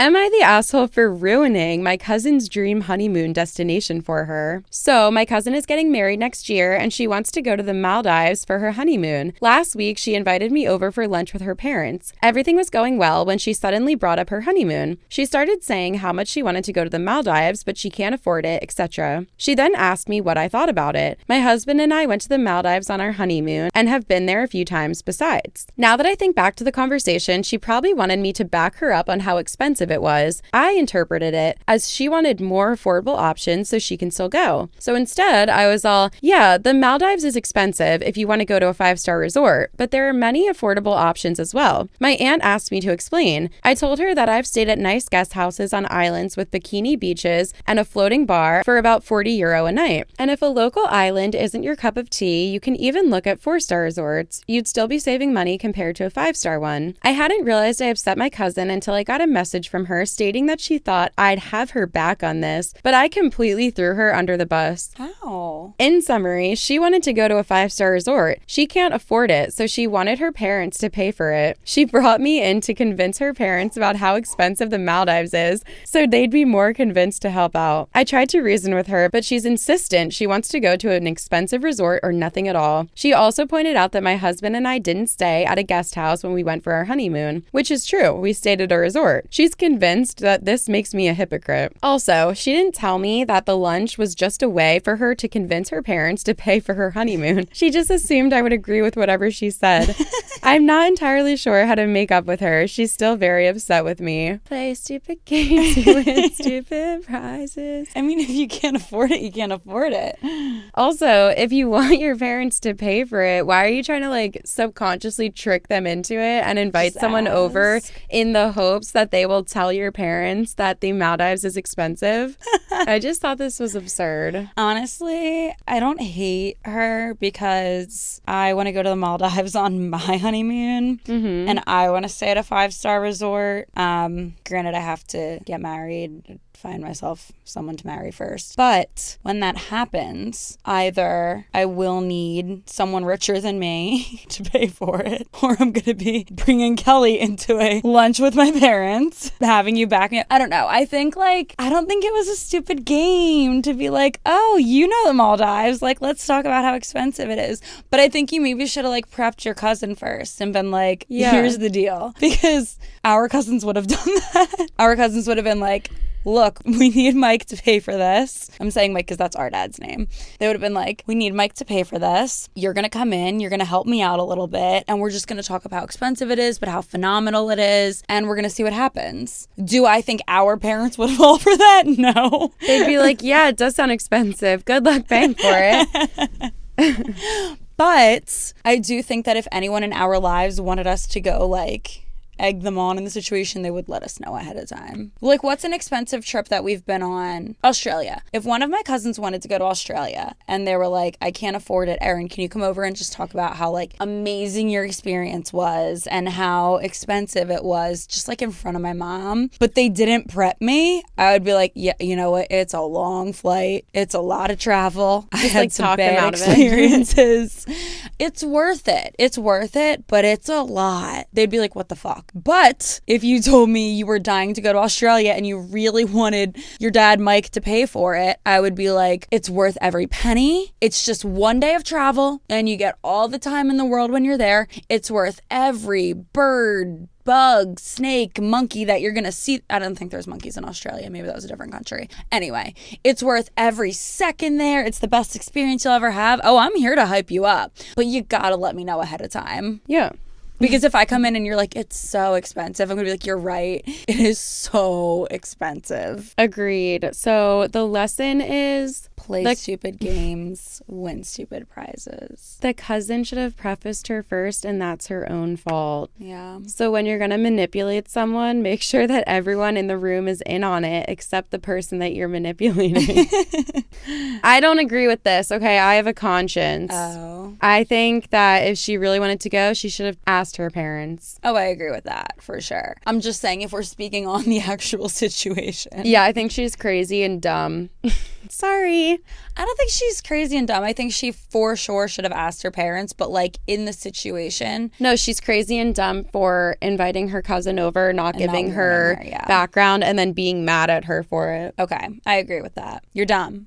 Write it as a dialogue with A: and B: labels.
A: Am I the asshole for ruining my cousin's dream honeymoon destination for her? So, my cousin is getting married next year and she wants to go to the Maldives for her honeymoon. Last week, she invited me over for lunch with her parents. Everything was going well when she suddenly brought up her honeymoon. She started saying how much she wanted to go to the Maldives, but she can't afford it, etc. She then asked me what I thought about it. My husband and I went to the Maldives on our honeymoon and have been there a few times besides. Now that I think back to the conversation, she probably wanted me to back her up on how expensive it was. I interpreted it as she wanted more affordable options so she can still go. So instead, I was all, yeah, the Maldives is expensive if you want to go to a 5-star resort, but there are many affordable options as well. My aunt asked me to explain. I told her that I've stayed at nice guest houses on islands with bikini beaches and a floating bar for about €40 a night. And if a local island isn't your cup of tea, you can even look at 4-star resorts. You'd still be saving money compared to a 5-star one. I hadn't realized I upset my cousin until I got a message from her stating that she thought I'd have her back on this, but I completely threw her under the bus.
B: How?
A: In summary, she wanted to go to a 5-star resort. She can't afford it, so she wanted her parents to pay for it. She brought me in to convince her parents about how expensive the Maldives is, so they'd be more convinced to help out. I tried to reason with her, but she's insistent she wants to go to an expensive resort or nothing at all. She also pointed out that my husband and I didn't stay at a guest house when we went for our honeymoon, which is true. We stayed at a resort. She's convinced that this makes me a hypocrite. Also, she didn't tell me that the lunch was just a way for her to convince her parents to pay for her honeymoon. She just assumed I would agree with whatever she said. I'm not entirely sure how to make up with her. She's still very upset with me. Play stupid games, you win stupid prizes.
B: I mean, if you can't afford it, you can't afford it.
A: Also, if you want your parents to pay for it, why are you trying to like subconsciously trick them into it and invite someone over in the hopes that they will tell your parents that the Maldives is expensive? I just thought this was absurd.
B: Honestly, I don't hate her because I want to go to the Maldives on my honeymoon and I want to stay at a 5-star resort. Granted, I have to get married, find myself someone to marry first. But when that happens, either I will need someone richer than me to pay for it, or I'm going to be bringing Kelly into a lunch with my parents, having you back me up. I don't know. I don't think it was a stupid game to be like, oh, you know the Maldives. Like, let's talk about how expensive it is. But I think you maybe should have like prepped your cousin first and been like, here's the deal. Because our cousins would have done that. Our cousins would have been like, look, we need Mike to pay for this. I'm saying Mike because that's our dad's name. They would have been like, we need Mike to pay for this. You're going to come in. You're going to help me out a little bit. And we're just going to talk about how expensive it is, but how phenomenal it is. And we're going to see what happens. Do I think our parents would fall for that? No.
A: They'd be like, yeah, it does sound expensive. Good luck paying for it.
B: But I do think that if anyone in our lives wanted us to go like egg them on in the situation, they would let us know ahead of time. Like, what's an expensive trip that we've been on? Australia. If one of my cousins wanted to go to Australia and they were like, I can't afford it, Erin, can you come over and just talk about how like amazing your experience was and how expensive it was, just like in front of my mom, but they didn't prep me, I would be like, yeah, you know what, it's a long flight, it's a lot of travel, I had some bad experiences. It's worth it, but it's a lot. They'd be like, what the fuck? But if you told me you were dying to go to Australia and you really wanted your dad Mike to pay for it, I would be like, it's worth every penny. It's just one day of travel and you get all the time in the world when you're there. It's worth every bird, bug, snake, monkey that you're gonna see. I don't think there's monkeys in Australia. Maybe that was a different country. Anyway, it's worth every second there. It's the best experience you'll ever have. Oh, I'm here to hype you up, but you gotta let me know ahead of time.
A: Yeah.
B: Because if I come in and you're like, it's so expensive, I'm going to be like, you're right. It is so expensive.
A: Agreed. So the lesson is
B: play stupid games, win stupid prizes.
A: The cousin should have prefaced her first, and that's her own fault.
B: Yeah.
A: So when you're going to manipulate someone, make sure that everyone in the room is in on it except the person that you're manipulating. I don't agree with this. Okay, I have a conscience.
B: Oh.
A: I think that if she really wanted to go, she should have asked asked her parents.
B: Oh, I agree with that for sure. I'm just saying if we're speaking on the actual situation.
A: Yeah, I think she's crazy and dumb. Sorry.
B: I don't think she's crazy and dumb. I think she for sure should have asked her parents, but like in the situation.
A: No, she's crazy and dumb for inviting her cousin over, not giving her background, and then being mad at her for it.
B: Okay, I agree with that. You're dumb.